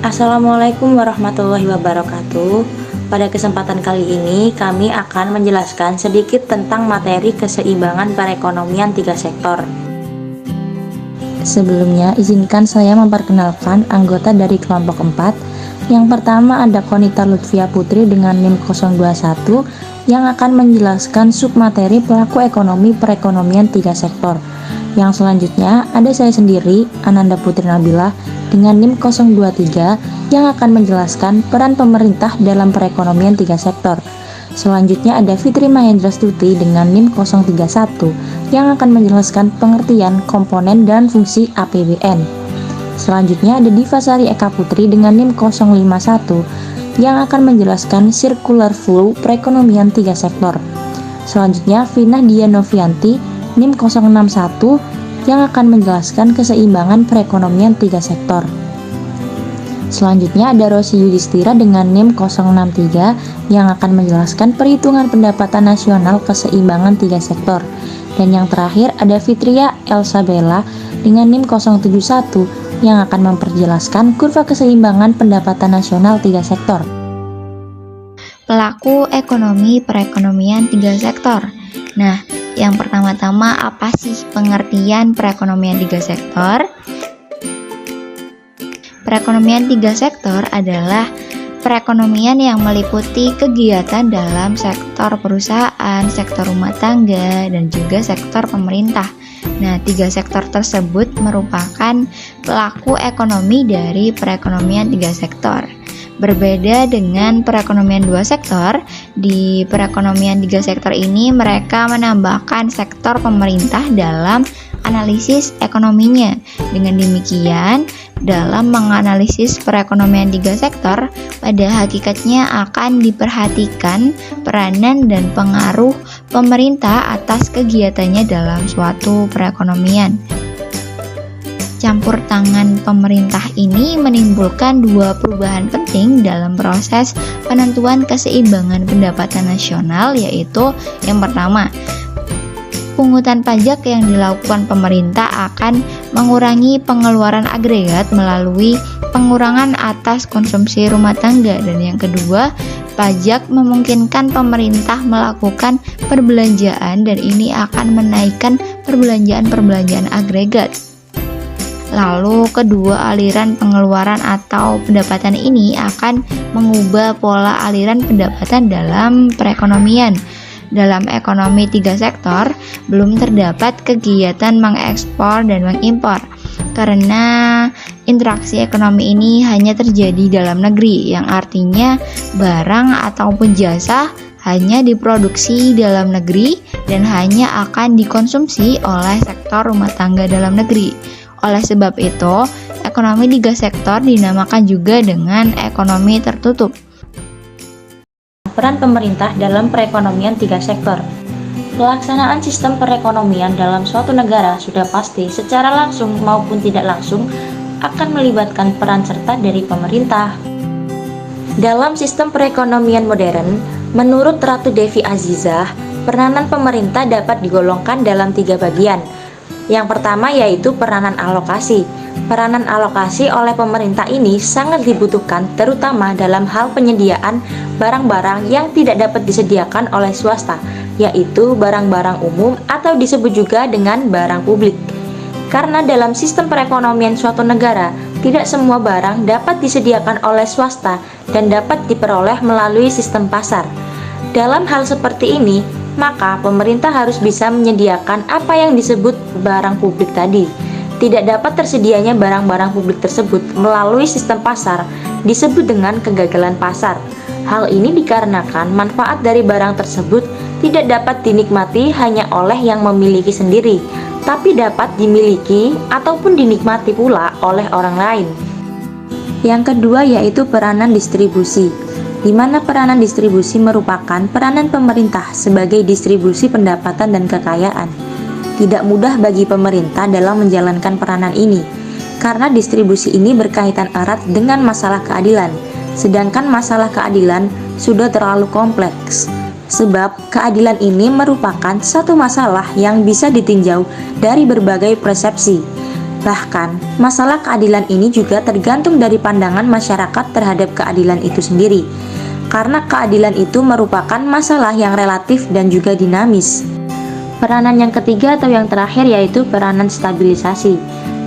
Assalamualaikum warahmatullahi wabarakatuh. Pada kesempatan kali ini kami akan menjelaskan sedikit tentang materi keseimbangan perekonomian tiga sektor. Sebelumnya izinkan saya memperkenalkan anggota dari kelompok 4. Yang pertama ada Konita Lutfia Putri dengan NIM 021 yang akan menjelaskan submateri pelaku ekonomi perekonomian tiga sektor. Yang selanjutnya ada saya sendiri, Ananda Putri Nabila dengan NIM 023 yang akan menjelaskan peran pemerintah dalam perekonomian tiga sektor. Selanjutnya ada Fitri Mahendra Stuti dengan NIM 031 yang akan menjelaskan pengertian komponen dan fungsi APBN. Selanjutnya ada Diva Sari Eka Putri dengan NIM 051 yang akan menjelaskan circular flow perekonomian tiga sektor. Selanjutnya Vina Dia Novianti NIM 061 yang akan menjelaskan keseimbangan perekonomian tiga sektor. Selanjutnya ada Rosi Yudhistira dengan NIM 063 yang akan menjelaskan perhitungan pendapatan nasional keseimbangan tiga sektor. Dan yang terakhir ada Fitria Elsa Bella dengan NIM 071 yang akan memperjelaskan kurva keseimbangan pendapatan nasional tiga sektor. Pelaku ekonomi perekonomian tiga sektor. Nah, yang pertama-tama apa sih pengertian perekonomian tiga sektor? Perekonomian tiga sektor adalah perekonomian yang meliputi kegiatan dalam sektor perusahaan, sektor rumah tangga, dan juga sektor pemerintah. Nah, tiga sektor tersebut merupakan pelaku ekonomi dari perekonomian tiga sektor. Berbeda dengan perekonomian dua sektor, di perekonomian tiga sektor ini mereka menambahkan sektor pemerintah dalam analisis ekonominya. Dengan demikian, dalam menganalisis perekonomian tiga sektor, pada hakikatnya akan diperhatikan peranan dan pengaruh pemerintah atas kegiatannya dalam suatu perekonomian. Campur tangan pemerintah ini menimbulkan dua perubahan penting dalam proses penentuan keseimbangan pendapatan nasional, yaitu yang pertama, pungutan pajak yang dilakukan pemerintah akan mengurangi pengeluaran agregat melalui pengurangan atas konsumsi rumah tangga, dan yang kedua, pajak memungkinkan pemerintah melakukan perbelanjaan dan ini akan menaikkan perbelanjaan agregat. Lalu kedua aliran pengeluaran atau pendapatan ini akan mengubah pola aliran pendapatan dalam perekonomian. Dalam ekonomi tiga sektor, belum terdapat kegiatan mengekspor dan mengimpor, karena interaksi ekonomi ini hanya terjadi dalam negeri, yang artinya barang ataupun jasa hanya diproduksi dalam negeri dan hanya akan dikonsumsi oleh sektor rumah tangga dalam negeri. Oleh sebab itu, ekonomi tiga sektor dinamakan juga dengan ekonomi tertutup. Peran pemerintah dalam perekonomian tiga sektor. Pelaksanaan sistem perekonomian dalam suatu negara sudah pasti secara langsung maupun tidak langsung akan melibatkan peran serta dari pemerintah. Dalam sistem perekonomian modern, menurut Ratu Devi Azizah, peranan pemerintah dapat digolongkan dalam tiga bagian. Yang pertama yaitu peranan alokasi. Peranan alokasi oleh pemerintah ini sangat dibutuhkan terutama dalam hal penyediaan barang-barang yang tidak dapat disediakan oleh swasta, yaitu barang-barang umum atau disebut juga dengan barang publik. Karena dalam sistem perekonomian suatu negara, tidak semua barang dapat disediakan oleh swasta dan dapat diperoleh melalui sistem pasar. Dalam hal seperti ini, maka pemerintah harus bisa menyediakan apa yang disebut barang publik tadi. Tidak dapat tersedianya barang-barang publik tersebut melalui sistem pasar disebut dengan kegagalan pasar. Hal ini dikarenakan manfaat dari barang tersebut tidak dapat dinikmati hanya oleh yang memiliki sendiri, tapi dapat dimiliki ataupun dinikmati pula oleh orang lain. Yang kedua yaitu peranan distribusi, di mana peranan distribusi merupakan peranan pemerintah sebagai distribusi pendapatan dan kekayaan. Tidak mudah bagi pemerintah dalam menjalankan peranan ini, karena distribusi ini berkaitan erat dengan masalah keadilan, sedangkan masalah keadilan sudah terlalu kompleks. Sebab keadilan ini merupakan satu masalah yang bisa ditinjau dari berbagai persepsi. Bahkan, masalah keadilan ini juga tergantung dari pandangan masyarakat terhadap keadilan itu sendiri. Karena keadilan itu merupakan masalah yang relatif dan juga dinamis. Peranan yang ketiga atau yang terakhir yaitu peranan stabilisasi.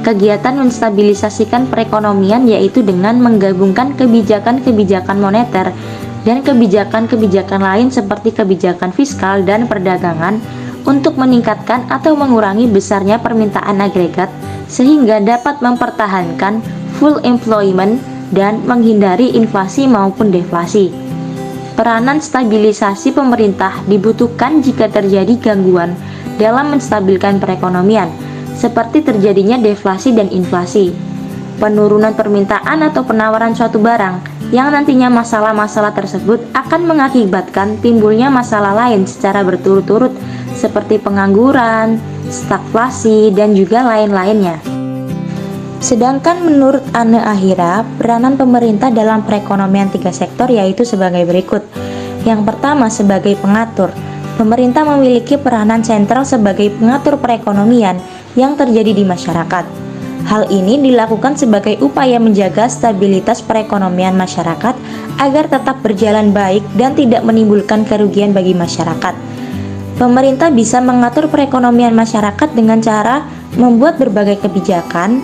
Kegiatan menstabilisasikan perekonomian yaitu dengan menggabungkan kebijakan-kebijakan moneter dan kebijakan-kebijakan lain seperti kebijakan fiskal dan perdagangan untuk meningkatkan atau mengurangi besarnya permintaan agregat sehingga dapat mempertahankan full employment dan menghindari inflasi maupun deflasi. Peranan stabilisasi pemerintah dibutuhkan jika terjadi gangguan dalam menstabilkan perekonomian, seperti terjadinya deflasi dan inflasi, penurunan permintaan atau penawaran suatu barang, yang nantinya masalah-masalah tersebut akan mengakibatkan timbulnya masalah lain secara berturut-turut, seperti pengangguran, stagflasi, dan juga lain-lainnya. Sedangkan menurut Anne Ahira, peranan pemerintah dalam perekonomian tiga sektor yaitu sebagai berikut. Yang pertama sebagai pengatur. Pemerintah memiliki peranan sentral sebagai pengatur perekonomian yang terjadi di masyarakat. Hal ini dilakukan sebagai upaya menjaga stabilitas perekonomian masyarakat agar tetap berjalan baik dan tidak menimbulkan kerugian bagi masyarakat. Pemerintah bisa mengatur perekonomian masyarakat dengan cara membuat berbagai kebijakan,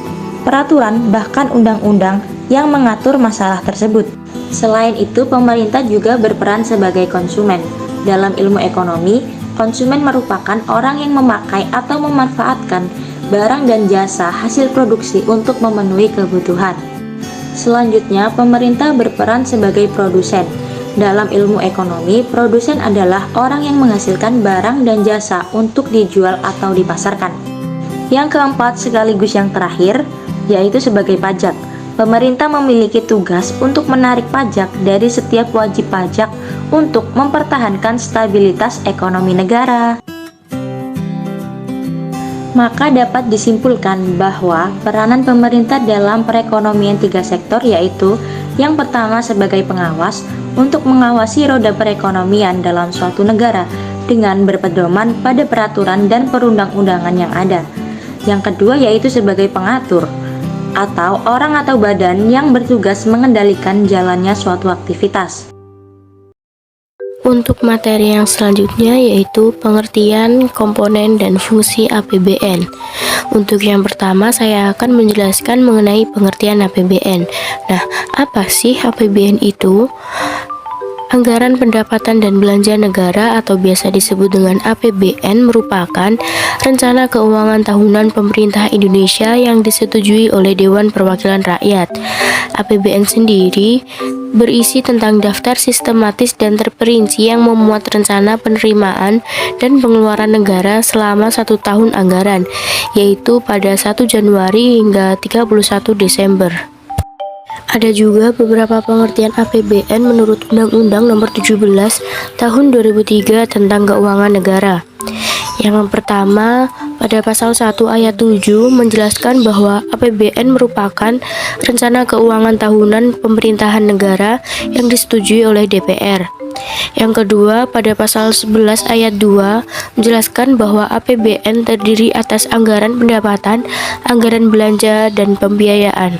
peraturan, bahkan undang-undang yang mengatur masalah tersebut. Selain itu, pemerintah juga berperan sebagai konsumen. Dalam ilmu ekonomi, konsumen merupakan orang yang memakai atau memanfaatkan barang dan jasa hasil produksi untuk memenuhi kebutuhan. Selanjutnya, pemerintah berperan sebagai produsen. Dalam ilmu ekonomi, produsen adalah orang yang menghasilkan barang dan jasa untuk dijual atau dipasarkan. Yang keempat, sekaligus yang terakhir, yaitu sebagai pajak. Pemerintah memiliki tugas untuk menarik pajak dari setiap wajib pajak untuk mempertahankan stabilitas ekonomi negara. Maka dapat disimpulkan bahwa peranan pemerintah dalam perekonomian tiga sektor yaitu yang pertama sebagai pengawas untuk mengawasi roda perekonomian dalam suatu negara dengan berpedoman pada peraturan dan perundang-undangan yang ada. Yang kedua yaitu sebagai pengatur atau orang atau badan yang bertugas mengendalikan jalannya suatu aktivitas. Untuk materi yang selanjutnya yaitu pengertian, komponen, dan fungsi APBN. Untuk yang pertama saya akan menjelaskan mengenai pengertian APBN. Nah, apa sih APBN itu? Anggaran pendapatan dan belanja negara atau biasa disebut dengan APBN merupakan rencana keuangan tahunan pemerintah Indonesia yang disetujui oleh Dewan Perwakilan Rakyat. APBN sendiri berisi tentang daftar sistematis dan terperinci yang memuat rencana penerimaan dan pengeluaran negara selama 1 tahun anggaran, yaitu pada 1 Januari hingga 31 Desember. Ada juga beberapa pengertian APBN menurut Undang-Undang Nomor 17 Tahun 2003 tentang Keuangan Negara. Yang pertama, pada pasal 1 ayat 7 menjelaskan bahwa APBN merupakan rencana keuangan tahunan pemerintahan negara yang disetujui oleh DPR. Yang kedua, pada pasal 11 ayat 2 menjelaskan bahwa APBN terdiri atas anggaran pendapatan, anggaran belanja, dan pembiayaan.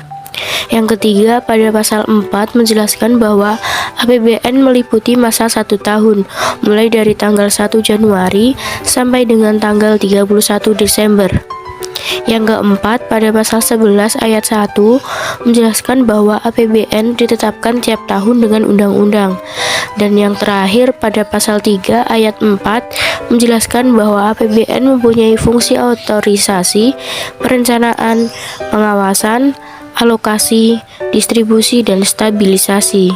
Yang ketiga, pada pasal 4 menjelaskan bahwa APBN meliputi masa 1 tahun, mulai dari tanggal 1 Januari sampai dengan tanggal 31 Desember. Yang keempat, pada pasal 11 ayat 1 menjelaskan bahwa APBN ditetapkan tiap tahun dengan undang-undang. Dan yang terakhir, pada pasal 3 ayat 4 menjelaskan bahwa APBN mempunyai fungsi otorisasi, perencanaan, pengawasan, alokasi, distribusi, dan stabilisasi.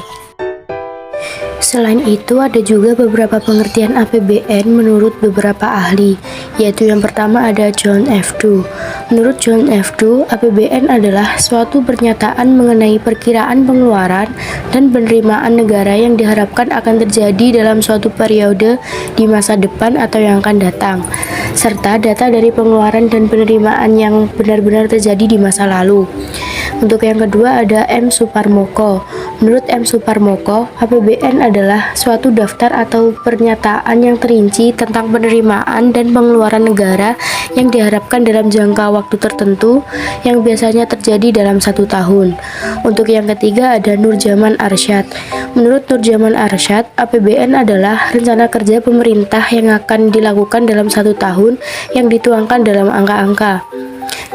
Selain itu, ada juga beberapa pengertian APBN menurut beberapa ahli, yaitu yang pertama ada John F. Doe. Menurut John F. Doe, APBN adalah suatu pernyataan mengenai perkiraan pengeluaran dan penerimaan negara yang diharapkan akan terjadi dalam suatu periode di masa depan atau yang akan datang, serta data dari pengeluaran dan penerimaan yang benar-benar terjadi di masa lalu. Untuk yang kedua ada M. Suparmoko. Menurut M. Suparmoko, APBN adalah suatu daftar atau pernyataan yang terinci tentang penerimaan dan pengeluaran negara yang diharapkan dalam jangka waktu tertentu yang biasanya terjadi dalam 1 tahun. Untuk yang ketiga ada Nurjaman Arsyad. Menurut Nurjaman Arsyad, APBN adalah rencana kerja pemerintah yang akan dilakukan dalam 1 tahun yang dituangkan dalam angka-angka.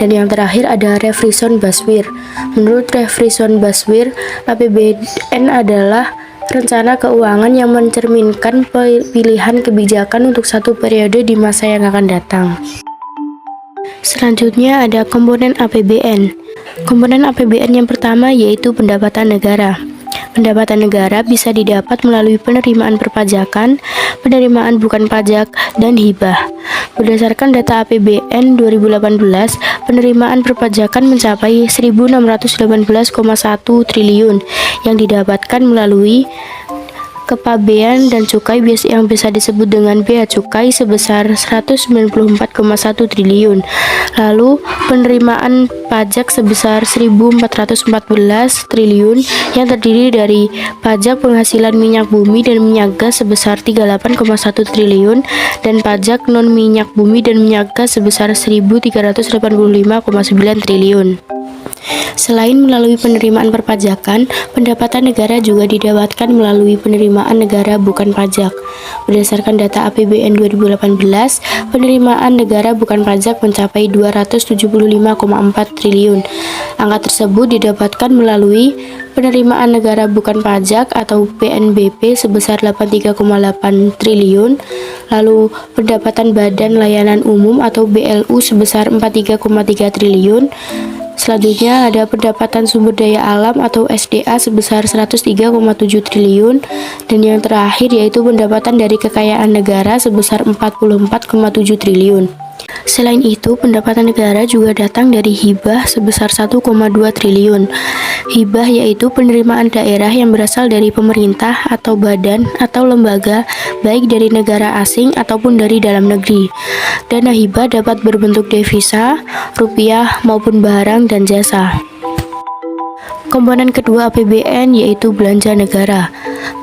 Dan yang terakhir ada Refrison Baswir. Menurut Refrison Baswir, APBN adalah rencana keuangan yang mencerminkan pilihan kebijakan untuk satu periode di masa yang akan datang. Selanjutnya ada komponen APBN. Komponen APBN yang pertama yaitu pendapatan negara. Pendapatan negara bisa didapat melalui penerimaan perpajakan, penerimaan bukan pajak, dan hibah. Berdasarkan data APBN 2018, penerimaan perpajakan mencapai 1.618,1 triliun yang didapatkan melalui kepabean dan cukai yang bisa disebut dengan bea cukai sebesar 194,1 triliun. Lalu penerimaan pajak sebesar 1.414 triliun yang terdiri dari pajak penghasilan minyak bumi dan minyak gas sebesar 38,1 triliun dan pajak non minyak bumi dan minyak gas sebesar 1.385,9 triliun. Selain melalui penerimaan perpajakan, pendapatan negara juga didapatkan melalui penerimaan negara bukan pajak. Berdasarkan data APBN 2018, penerimaan negara bukan pajak mencapai 275,4 triliun. Angka tersebut didapatkan melalui penerimaan negara bukan pajak atau PNBP sebesar 83,8 triliun, lalu pendapatan Badan Layanan Umum atau BLU sebesar 43,3 triliun. Selanjutnya ada pendapatan sumber daya alam atau SDA sebesar 103,7 triliun dan yang terakhir yaitu pendapatan dari kekayaan negara sebesar 44,7 triliun. Selain itu, pendapatan negara juga datang dari hibah sebesar 1,2 triliun. Hibah yaitu penerimaan daerah yang berasal dari pemerintah atau badan atau lembaga baik dari negara asing ataupun dari dalam negeri. Dana hibah dapat berbentuk devisa, rupiah maupun barang dan jasa. Komponen kedua APBN yaitu belanja negara.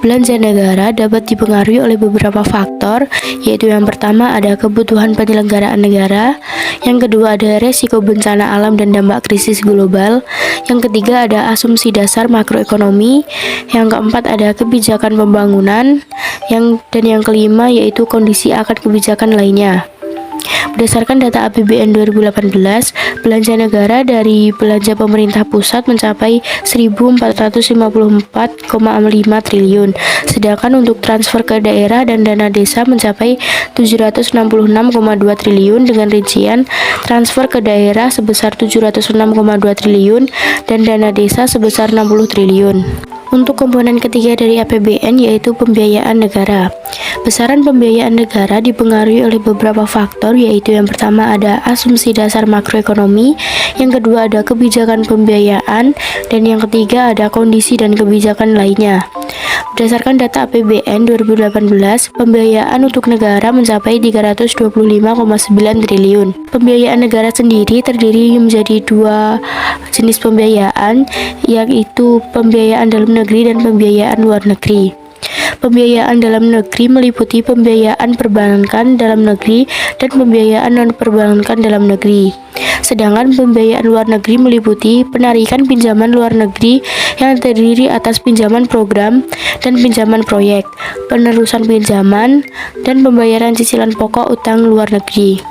Belanja negara dapat dipengaruhi oleh beberapa faktor, yaitu yang pertama ada kebutuhan penyelenggaraan negara, yang kedua ada resiko bencana alam dan dampak krisis global, yang ketiga ada asumsi dasar makroekonomi, yang keempat ada kebijakan pembangunan, dan yang kelima yaitu kondisi akan kebijakan lainnya. Berdasarkan data APBN 2018, belanja negara dari belanja pemerintah pusat mencapai 1.454,5 triliun, sedangkan untuk transfer ke daerah dan dana desa mencapai 766,2 triliun dengan rincian transfer ke daerah sebesar 706,2 triliun dan dana desa sebesar 60 triliun. Untuk komponen ketiga dari APBN yaitu pembiayaan negara. Besaran pembiayaan negara dipengaruhi oleh beberapa faktor, yaitu yang pertama ada asumsi dasar makroekonomi, yang kedua ada kebijakan pembiayaan, dan yang ketiga ada kondisi dan kebijakan lainnya. Berdasarkan data APBN 2018, pembiayaan untuk negara mencapai 325,9 triliun. Pembiayaan negara sendiri terdiri menjadi dua jenis pembiayaan, yaitu pembiayaan dalam negeri dan pembiayaan luar negeri. Pembiayaan dalam negeri meliputi pembiayaan perbankan dalam negeri dan pembiayaan non-perbankan dalam negeri. Sedangkan pembiayaan luar negeri meliputi penarikan pinjaman luar negeri yang terdiri atas pinjaman program dan pinjaman proyek, penerusan pinjaman, dan pembayaran cicilan pokok utang luar negeri.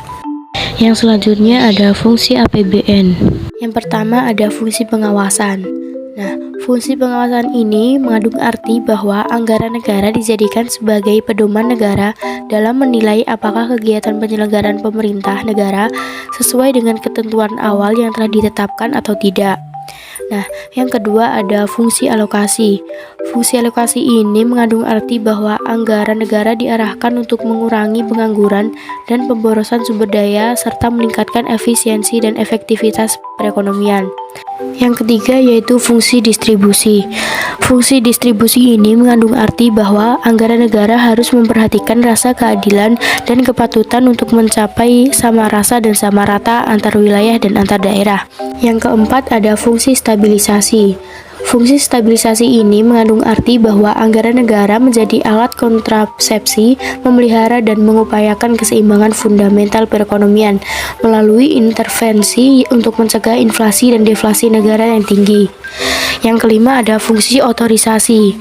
Yang selanjutnya ada fungsi APBN. Yang pertama ada fungsi pengawasan. Nah, fungsi pengawasan ini mengandung arti bahwa anggaran negara dijadikan sebagai pedoman negara dalam menilai apakah kegiatan penyelenggaraan pemerintah negara sesuai dengan ketentuan awal yang telah ditetapkan atau tidak. Nah, yang kedua ada fungsi alokasi. Fungsi alokasi ini mengandung arti bahwa anggaran negara diarahkan untuk mengurangi pengangguran dan pemborosan sumber daya serta meningkatkan efisiensi dan efektivitas perekonomian. Yang ketiga yaitu fungsi distribusi. Fungsi distribusi ini mengandung arti bahwa anggaran negara harus memperhatikan rasa keadilan dan kepatutan untuk mencapai sama rasa dan sama rata antar wilayah dan antar daerah. Yang keempat ada fungsi stabilisasi. Fungsi stabilisasi ini mengandung arti bahwa anggaran negara menjadi alat kontrasepsi, memelihara dan mengupayakan keseimbangan fundamental perekonomian melalui intervensi untuk mencegah inflasi dan deflasi negara yang tinggi. Yang kelima ada fungsi otorisasi.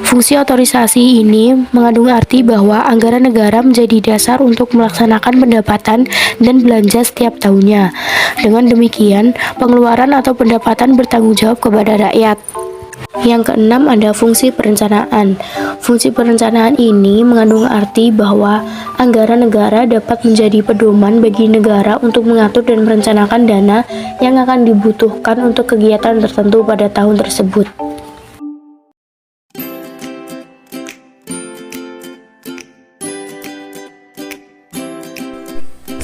Fungsi otorisasi ini mengandung arti bahwa anggaran negara menjadi dasar untuk melaksanakan pendapatan dan belanja setiap tahunnya. Dengan demikian, pengeluaran atau pendapatan bertanggung jawab kepada rakyat. Yang keenam ada fungsi perencanaan. Fungsi perencanaan ini mengandung arti bahwa anggaran negara dapat menjadi pedoman bagi negara untuk mengatur dan merencanakan dana yang akan dibutuhkan untuk kegiatan tertentu pada tahun tersebut.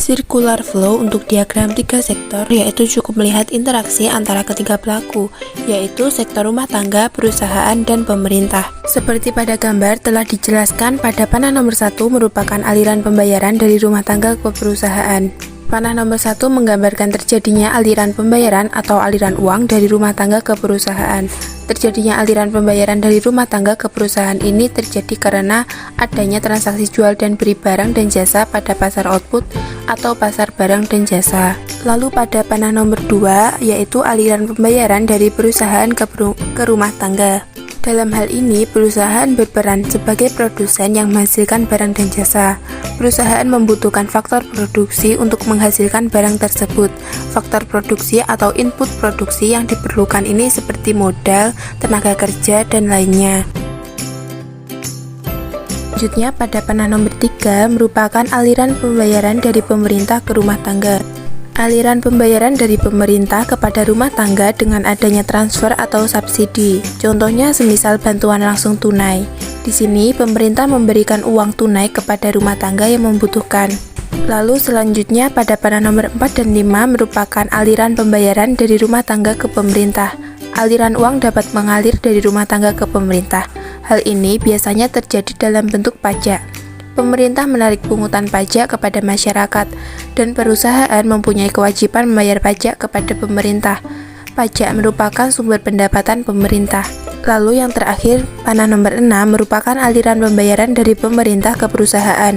Circular flow untuk diagram tiga sektor yaitu cukup melihat interaksi antara ketiga pelaku, yaitu sektor rumah tangga, perusahaan, dan pemerintah. Seperti pada gambar telah dijelaskan, pada panah nomor 1 merupakan aliran pembayaran dari rumah tangga ke perusahaan. Panah nomor 1 menggambarkan terjadinya aliran pembayaran atau aliran uang dari rumah tangga ke perusahaan. Terjadinya aliran pembayaran dari rumah tangga ke perusahaan ini terjadi karena adanya transaksi jual dan beli barang dan jasa pada pasar output atau pasar barang dan jasa. Lalu pada panah nomor 2 yaitu aliran pembayaran dari perusahaan ke rumah tangga. Dalam hal ini, perusahaan berperan sebagai produsen yang menghasilkan barang dan jasa. Perusahaan membutuhkan faktor produksi untuk menghasilkan barang tersebut. Faktor produksi atau input produksi yang diperlukan ini seperti modal, tenaga kerja, dan lainnya. Selanjutnya, pada panah nomor 3 merupakan aliran pembayaran dari pemerintah ke rumah tangga. Aliran pembayaran dari pemerintah kepada rumah tangga dengan adanya transfer atau subsidi. Contohnya semisal bantuan langsung tunai. Di sini pemerintah memberikan uang tunai kepada rumah tangga yang membutuhkan. Lalu selanjutnya pada panah nomor 4 dan 5 merupakan aliran pembayaran dari rumah tangga ke pemerintah. Aliran uang dapat mengalir dari rumah tangga ke pemerintah. Hal ini biasanya terjadi dalam bentuk pajak. Pemerintah menarik pungutan pajak kepada masyarakat, dan perusahaan mempunyai kewajiban membayar pajak kepada pemerintah. Pajak merupakan sumber pendapatan pemerintah. Lalu yang terakhir, panah nomor 6 merupakan aliran pembayaran dari pemerintah ke perusahaan.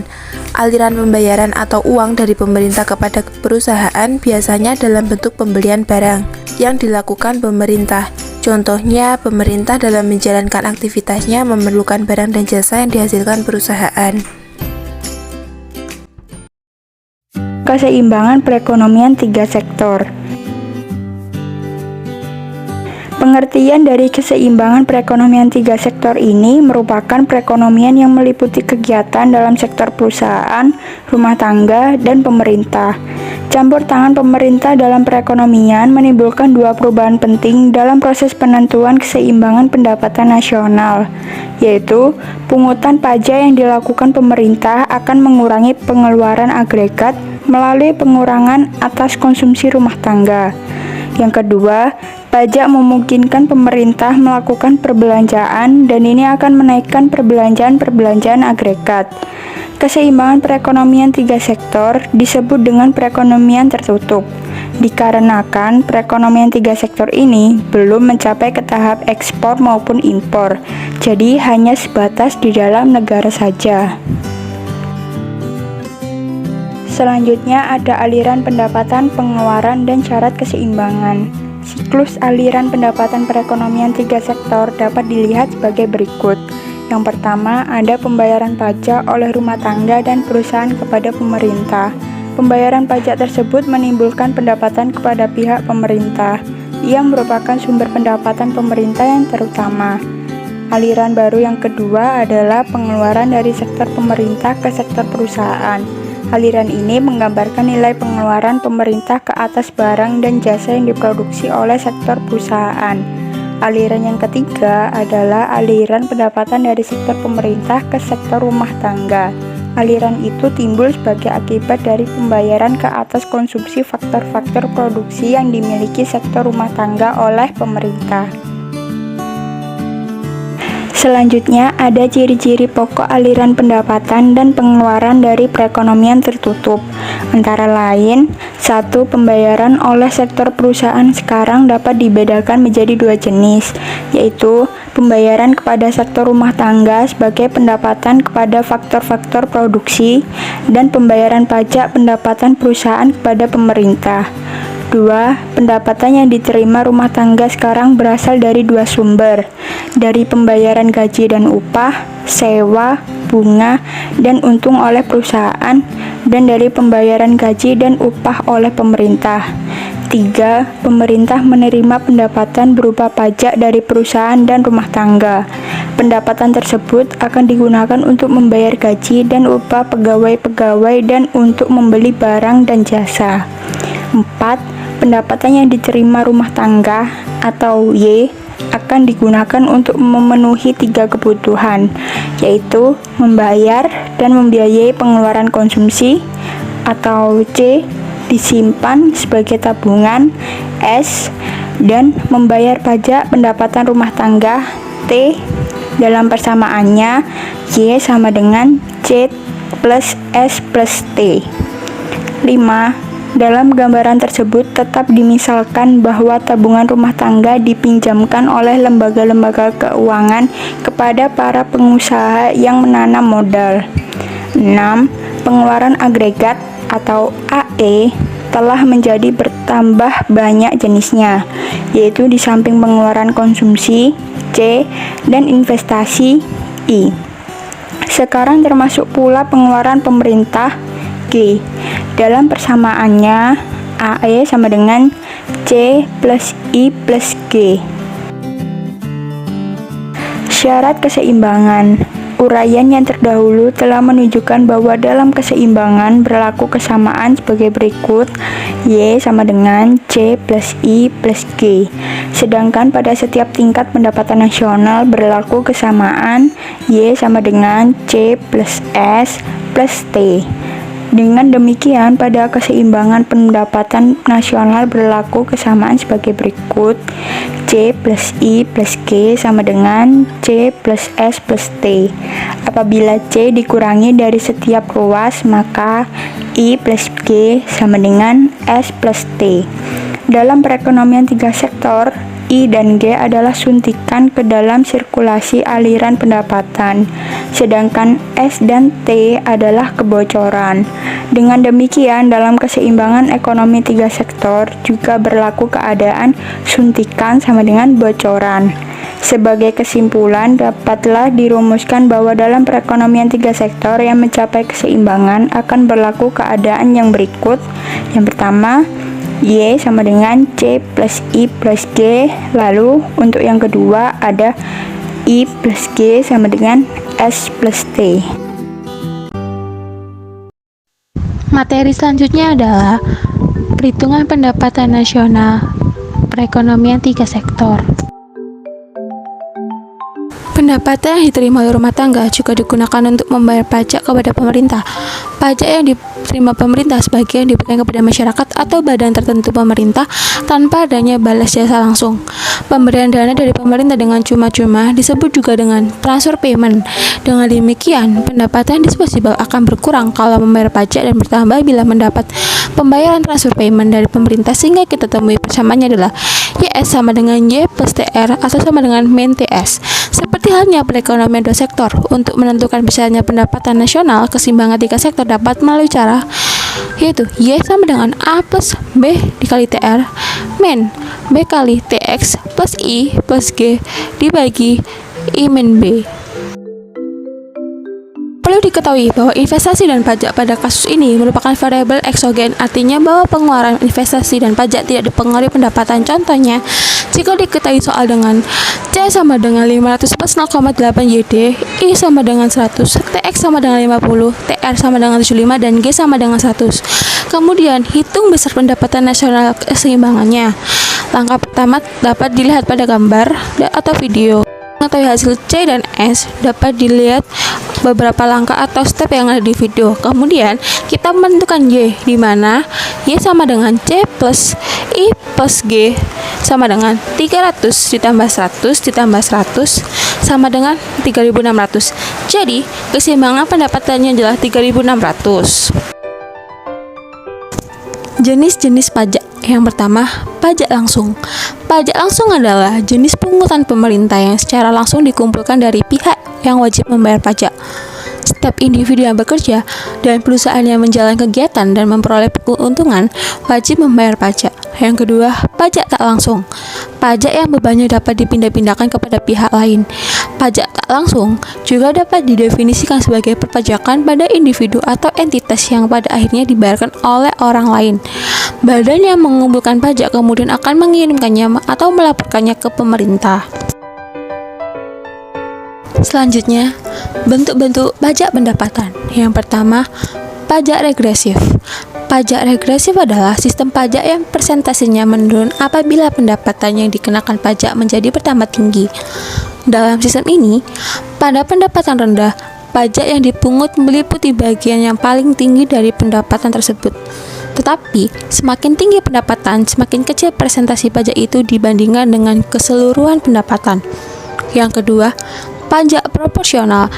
Aliran pembayaran atau uang dari pemerintah kepada perusahaan biasanya dalam bentuk pembelian barang yang dilakukan pemerintah. Contohnya, pemerintah dalam menjalankan aktivitasnya memerlukan barang dan jasa yang dihasilkan perusahaan. Keseimbangan perekonomian tiga sektor. Pengertian dari keseimbangan perekonomian tiga sektor ini merupakan perekonomian yang meliputi kegiatan dalam sektor perusahaan, rumah tangga, dan pemerintah. Campur tangan pemerintah dalam perekonomian menimbulkan dua perubahan penting dalam proses penentuan keseimbangan pendapatan nasional, yaitu pungutan pajak yang dilakukan pemerintah akan mengurangi pengeluaran agregat melalui pengurangan atas konsumsi rumah tangga. Yang kedua, pajak memungkinkan pemerintah melakukan perbelanjaan dan ini akan menaikkan perbelanjaan agregat. Keseimbangan perekonomian tiga sektor disebut dengan perekonomian tertutup, dikarenakan perekonomian tiga sektor ini belum mencapai ke tahap ekspor maupun impor, jadi hanya sebatas di dalam negara saja. Selanjutnya ada aliran pendapatan, pengeluaran, dan syarat keseimbangan. Siklus aliran pendapatan perekonomian tiga sektor dapat dilihat sebagai berikut. Yang pertama, ada pembayaran pajak oleh rumah tangga dan perusahaan kepada pemerintah. Pembayaran pajak tersebut menimbulkan pendapatan kepada pihak pemerintah. Ia merupakan sumber pendapatan pemerintah yang terutama. Aliran baru yang kedua adalah pengeluaran dari sektor pemerintah ke sektor perusahaan. Aliran ini menggambarkan nilai pengeluaran pemerintah ke atas barang dan jasa yang diproduksi oleh sektor perusahaan. Aliran yang ketiga adalah aliran pendapatan dari sektor pemerintah ke sektor rumah tangga. Aliran itu timbul sebagai akibat dari pembayaran ke atas konsumsi faktor-faktor produksi yang dimiliki sektor rumah tangga oleh pemerintah. Selanjutnya, ada ciri-ciri pokok aliran pendapatan dan pengeluaran dari perekonomian tertutup. Antara lain, 1. Pembayaran oleh sektor perusahaan sekarang dapat dibedakan menjadi 2 jenis, yaitu pembayaran kepada sektor rumah tangga sebagai pendapatan kepada faktor-faktor produksi dan pembayaran pajak pendapatan perusahaan kepada pemerintah. 2. Pendapatan yang diterima rumah tangga sekarang berasal dari 2 sumber, dari pembayaran gaji dan upah, sewa, bunga, dan untung oleh perusahaan, dan dari pembayaran gaji dan upah oleh pemerintah. 3. Pemerintah menerima pendapatan berupa pajak dari perusahaan dan rumah tangga. Pendapatan tersebut akan digunakan untuk membayar gaji dan upah pegawai-pegawai dan untuk membeli barang dan jasa. 4. Pendapatan yang diterima rumah tangga atau Y akan digunakan untuk memenuhi 3 kebutuhan, yaitu membayar dan membiayai pengeluaran konsumsi, atau C. disimpan sebagai tabungan, S. dan membayar pajak pendapatan rumah tangga, T. Dalam persamaannya, Y sama dengan C plus S plus T. 5. Dalam gambaran tersebut tetap dimisalkan bahwa tabungan rumah tangga dipinjamkan oleh lembaga-lembaga keuangan kepada para pengusaha yang menanam modal. 6. Pengeluaran agregat atau AE telah menjadi bertambah banyak jenisnya, yaitu di samping pengeluaran konsumsi C dan investasi I. Sekarang termasuk pula pengeluaran pemerintah G. Dalam persamaannya, AE sama dengan C plus I plus G. Syarat keseimbangan. Uraian yang terdahulu telah menunjukkan bahwa dalam keseimbangan berlaku kesamaan sebagai berikut, Y sama dengan C plus I plus G. Sedangkan pada setiap tingkat pendapatan nasional berlaku kesamaan, Y sama dengan C plus S plus T. Dengan demikian, pada keseimbangan pendapatan nasional berlaku kesamaan sebagai berikut. C plus I plus G sama dengan C plus S plus T. Apabila C dikurangi dari setiap ruas, maka I plus G sama dengan S plus T. Dalam perekonomian 3 sektor, I dan G adalah suntikan ke dalam sirkulasi aliran pendapatan, sedangkan S dan T adalah kebocoran. Dengan demikian, dalam keseimbangan ekonomi 3 sektor juga berlaku keadaan suntikan sama dengan bocoran. Sebagai kesimpulan, dapatlah dirumuskan bahwa dalam perekonomian 3 sektor yang mencapai keseimbangan akan berlaku keadaan yang berikut. Yang pertama, Y sama dengan C plus I plus G. Lalu untuk yang kedua ada I plus G sama dengan S plus T. Materi selanjutnya adalah perhitungan pendapatan nasional perekonomian 3 sektor. Pendapatan yang diterima oleh rumah tangga juga digunakan untuk membayar pajak kepada pemerintah. Pajak yang diterima pemerintah sebagian diberikan kepada masyarakat atau badan tertentu pemerintah tanpa adanya balas jasa langsung. Pemberian dana dari pemerintah dengan cuma-cuma disebut juga dengan transfer payment. Dengan demikian, pendapatan disposable akan berkurang kalau membayar pajak dan bertambah bila mendapat pembayaran transfer payment dari pemerintah, sehingga kita temui persamaannya adalah YS sama dengan Y plus TR atau sama dengan min TS. Seperti halnya perekonomian 2 sektor, untuk menentukan besarnya pendapatan nasional, keseimbangan 3 sektor dapat melalui cara yaitu Y sama dengan A plus B dikali TR min B kali TX plus I plus G dibagi I min B. Perlu diketahui bahwa investasi dan pajak pada kasus ini merupakan variabel eksogen, artinya bahwa pengeluaran investasi dan pajak tidak dipengaruhi pendapatan. Contohnya, jika diketahui soal dengan C sama dengan 500 plus 0,8 YD, I sama dengan 100, TX sama dengan 50, TR sama dengan 75, dan G sama dengan 100. Kemudian, hitung besar pendapatan nasional keseimbangannya. Langkah pertama dapat dilihat pada gambar atau video. Mengetahui hasil C dan S dapat dilihat beberapa langkah atau step yang ada di video. Kemudian kita menentukan Y, di mana Y sama dengan C plus I plus G sama dengan 300 ditambah 100 ditambah 100 sama dengan 3600. Jadi keseimbangan pendapatannya adalah 3600. Jenis-jenis pajak. Yang pertama, pajak langsung. Pajak langsung adalah jenis pungutan pemerintah yang secara langsung dikumpulkan dari pihak yang wajib membayar pajak. Setiap individu yang bekerja dan perusahaan yang menjalankan kegiatan dan memperoleh keuntungan wajib membayar pajak. Yang kedua, pajak tak langsung. Pajak yang bebannya dapat dipindah-pindahkan kepada pihak lain. Pajak tak langsung juga dapat didefinisikan sebagai perpajakan pada individu atau entitas yang pada akhirnya dibayarkan oleh orang lain. Badan yang mengumpulkan pajak kemudian akan mengirimkannya atau melaporkannya ke pemerintah. Selanjutnya, bentuk-bentuk pajak pendapatan. Yang pertama, pajak regresif. Pajak regresif adalah sistem pajak yang persentasenya menurun apabila pendapatan yang dikenakan pajak menjadi bertambah tinggi. Dalam sistem ini, pada pendapatan rendah, pajak yang dipungut meliputi bagian yang paling tinggi dari pendapatan tersebut. Tetapi, semakin tinggi pendapatan, semakin kecil persentase pajak itu dibandingkan dengan keseluruhan pendapatan. Yang kedua, pajak proporsional.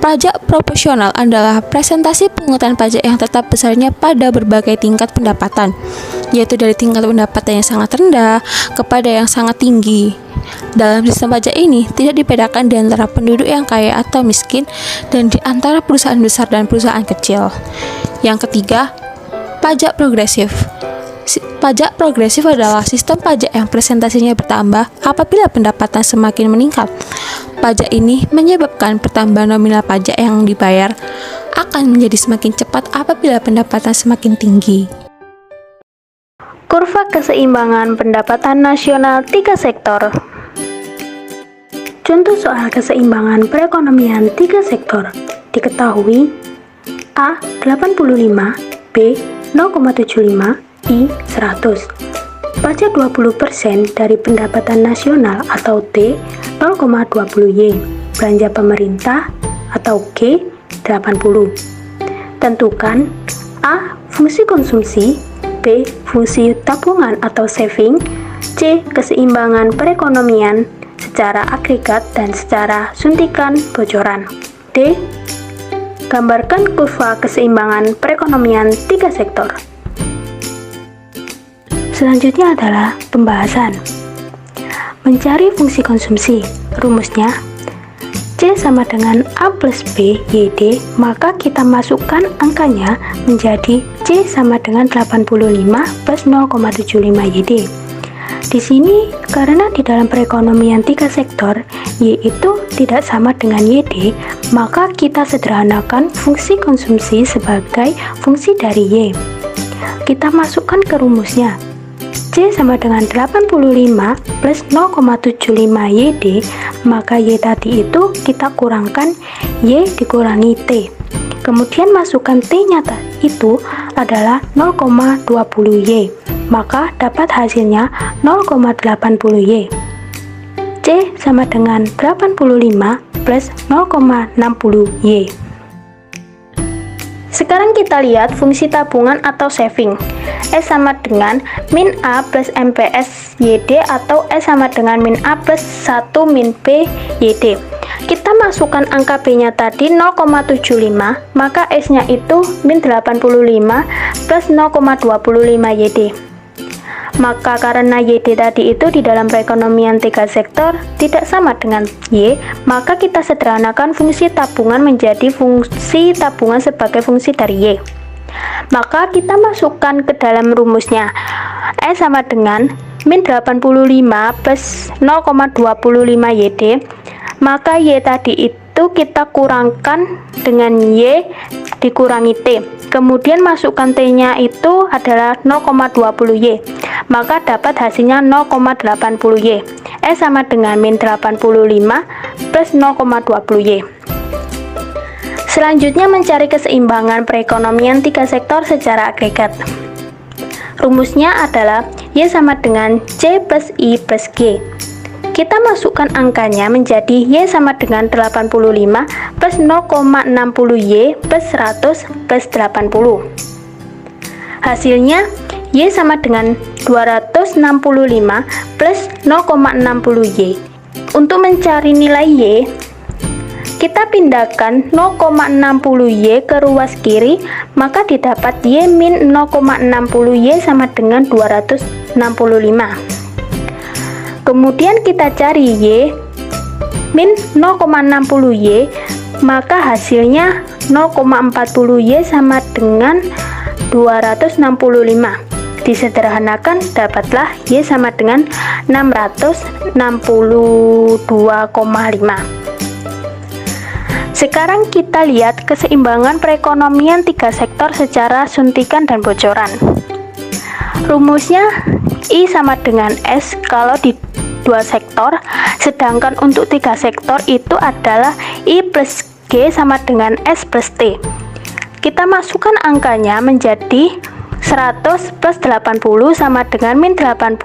Pajak proporsional adalah presentasi pungutan pajak yang tetap besarnya pada berbagai tingkat pendapatan, yaitu dari tingkat pendapatan yang sangat rendah kepada yang sangat tinggi. Dalam sistem pajak ini, tidak dibedakan di antara penduduk yang kaya atau miskin dan di antara perusahaan besar dan perusahaan kecil. Yang ketiga, pajak progresif. Pajak progresif adalah sistem pajak yang presentasinya bertambah apabila pendapatan semakin meningkat. Pajak ini menyebabkan pertambahan nominal pajak yang dibayar akan menjadi semakin cepat apabila pendapatan semakin tinggi. Kurva keseimbangan pendapatan nasional 3 sektor. Contoh soal keseimbangan perekonomian 3 sektor diketahui: A. 85, B. 0,75, I. 100. Pajak 20% dari pendapatan nasional atau T 0,20Y. Belanja pemerintah atau G 80. Tentukan A. Fungsi konsumsi, B. Fungsi tabungan atau saving, C. Keseimbangan perekonomian secara agregat dan secara suntikan bocoran. D. Gambarkan kurva keseimbangan perekonomian 3 sektor. Selanjutnya adalah pembahasan. Mencari fungsi konsumsi. Rumusnya, C sama dengan A plus B YD, maka kita masukkan angkanya menjadi C sama dengan 85 plus 0,75 YD. Di sini, karena di dalam perekonomian 3 sektor, Y itu tidak sama dengan YD, maka kita sederhanakan fungsi konsumsi sebagai fungsi dari Y. Kita masukkan ke rumusnya. C sama dengan 85 plus 0,75 YD, maka Y tadi itu kita kurangkan Y dikurangi T. Kemudian masukkan T-nya itu adalah 0,20Y, maka dapat hasilnya 0,80Y. C sama dengan 85 plus 0,60Y. Sekarang kita lihat fungsi tabungan atau saving. S sama dengan min A plus MPS YD atau S sama dengan min A plus 1 min B YD. Kita masukkan angka B-nya tadi 0,75, maka S-nya itu min 85 plus 0,25 YD. Maka karena YD tadi itu di dalam perekonomian 3 sektor tidak sama dengan Y, maka kita sederhanakan fungsi tabungan menjadi fungsi tabungan sebagai fungsi dari Y. Maka kita masukkan ke dalam rumusnya. S sama dengan min 85 plus 0,25 YD, maka Y tadi itu kita kurangkan dengan Y dikurangi T. Kemudian masukkan T-nya itu adalah 0,20Y, maka dapat hasilnya 0,80Y. S sama dengan min 85 plus 0,20Y. Selanjutnya mencari keseimbangan perekonomian 3 sektor secara agregat. Rumusnya adalah Y sama dengan C plus I plus G. Kita masukkan angkanya menjadi Y sama dengan 85 plus 0,60Y plus 100 plus 80. Hasilnya Y sama dengan 265 plus 0,60Y. Untuk mencari nilai Y, kita pindahkan 0,60Y ke ruas kiri, maka didapat Y min 0,60Y sama dengan 265. Kemudian kita cari Y min 0,60Y, maka hasilnya 0,40Y sama dengan 265. Disederhanakan, dapatlah Y sama dengan 662,5. Sekarang kita lihat keseimbangan perekonomian tiga sektor secara suntikan dan bocoran. Rumusnya I sama dengan S kalau di dua sektor, sedangkan untuk tiga sektor itu adalah I plus G sama dengan S plus T. Kita masukkan angkanya menjadi 100 plus 80 sama dengan min 80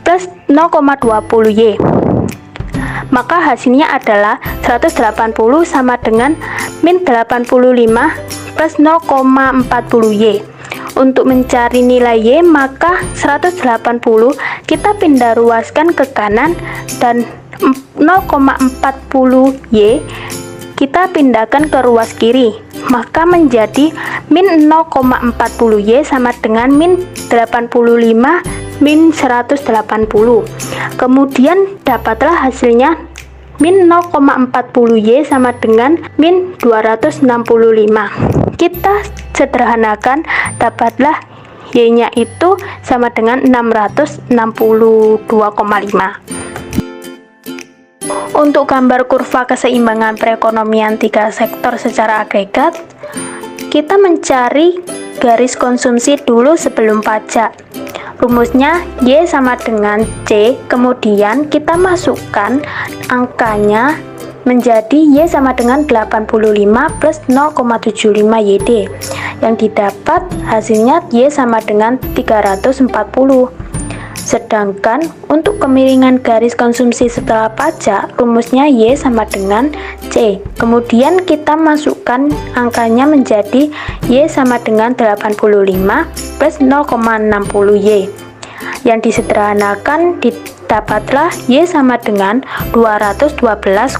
plus 0,20Y. Maka hasilnya adalah 180 sama dengan min 85 plus 0,40Y. Untuk mencari nilai Y, maka 180 kita pindah ruaskan ke kanan dan 0,40Y kita pindahkan ke ruas kiri, maka menjadi min 0,40Y sama dengan min 85 min 180. Kemudian dapatlah hasilnya min 0,40Y sama dengan min 265. Kita sederhanakan, dapatlah Y-nya itu sama dengan 662,5. Untuk gambar kurva keseimbangan perekonomian tiga sektor secara agregat, kita mencari garis konsumsi dulu sebelum pajak. Rumusnya Y sama dengan C, kemudian kita masukkan angkanya menjadi Y sama dengan 85 plus 0,75 YD. Yang didapat hasilnya Y sama dengan 340. Sedangkan untuk kemiringan garis konsumsi setelah pajak, rumusnya Y sama dengan C. Kemudian kita masukkan angkanya menjadi Y sama dengan 85 plus 0,60Y. Yang disederhanakan, didapatlah Y sama dengan 212,5.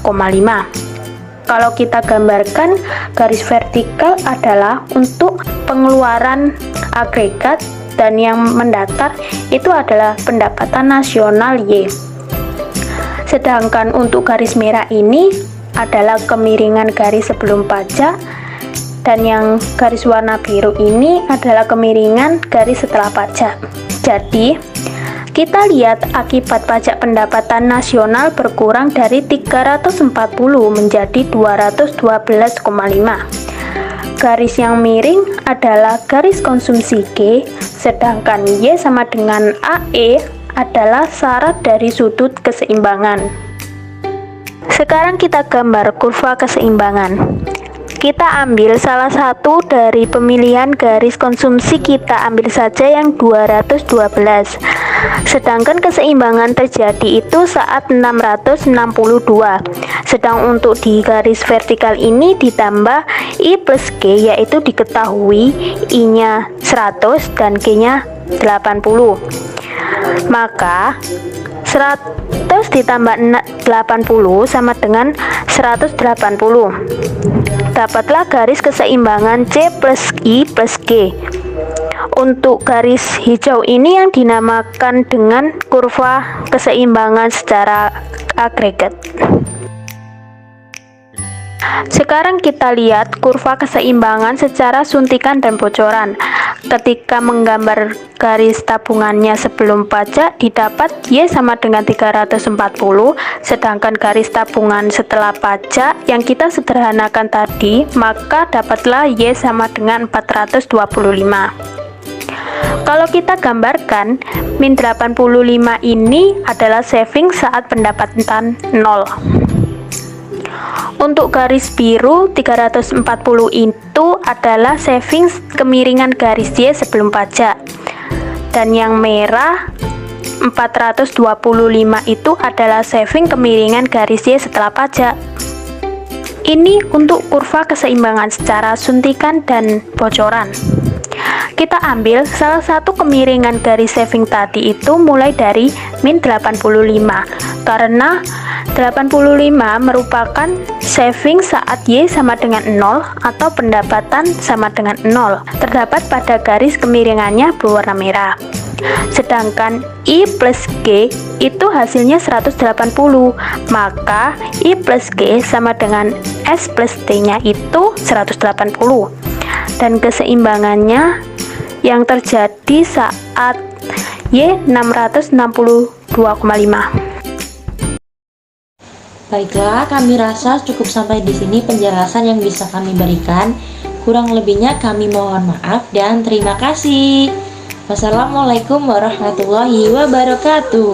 Kalau kita gambarkan, garis vertikal adalah untuk pengeluaran agregat dan yang mendatar itu adalah pendapatan nasional Y. Sedangkan untuk garis merah ini adalah kemiringan garis sebelum pajak, dan yang garis warna biru ini adalah kemiringan garis setelah pajak. Jadi, kita lihat akibat pajak pendapatan nasional berkurang dari 340 menjadi 212,5. Garis yang miring adalah garis konsumsi G, sedangkan Y sama dengan AE adalah syarat dari sudut keseimbangan. Sekarang kita gambar kurva keseimbangan. Kita ambil salah satu dari pemilihan garis konsumsi, kita ambil saja yang 212. Sedangkan keseimbangan terjadi itu saat 662. Sedang untuk di garis vertikal ini ditambah I plus G, yaitu diketahui I-nya 100 dan G-nya 80. Maka 100 ditambah 80 sama dengan 180. Dapatlah garis keseimbangan C plus I plus G. Untuk garis hijau ini yang dinamakan dengan kurva keseimbangan secara agregat. Sekarang kita lihat kurva keseimbangan secara suntikan dan bocoran. Ketika menggambar garis tabungannya sebelum pajak, didapat Y sama dengan 340, sedangkan garis tabungan setelah pajak yang kita sederhanakan tadi, maka dapatlah Y sama dengan 425. Kalau kita gambarkan, min 85 ini adalah saving saat pendapatan 0. Untuk garis biru 340 itu adalah savings kemiringan garis Y sebelum pajak. Dan yang merah 425 itu adalah saving kemiringan garis Y setelah pajak. Ini untuk kurva keseimbangan secara suntikan dan bocoran. Kita ambil salah satu kemiringan garis saving tadi itu mulai dari min 85, karena 85 merupakan saving saat Y sama dengan 0 atau pendapatan sama dengan 0, terdapat pada garis kemiringannya berwarna merah. Sedangkan I plus G itu hasilnya 180, maka I plus G sama dengan S plus T nya itu 180, dan keseimbangannya yang terjadi saat Y 662,5. Baiklah, kami rasa cukup sampai di sini penjelasan yang bisa kami berikan. Kurang lebihnya kami mohon maaf dan terima kasih. Wassalamualaikum warahmatullahi wabarakatuh.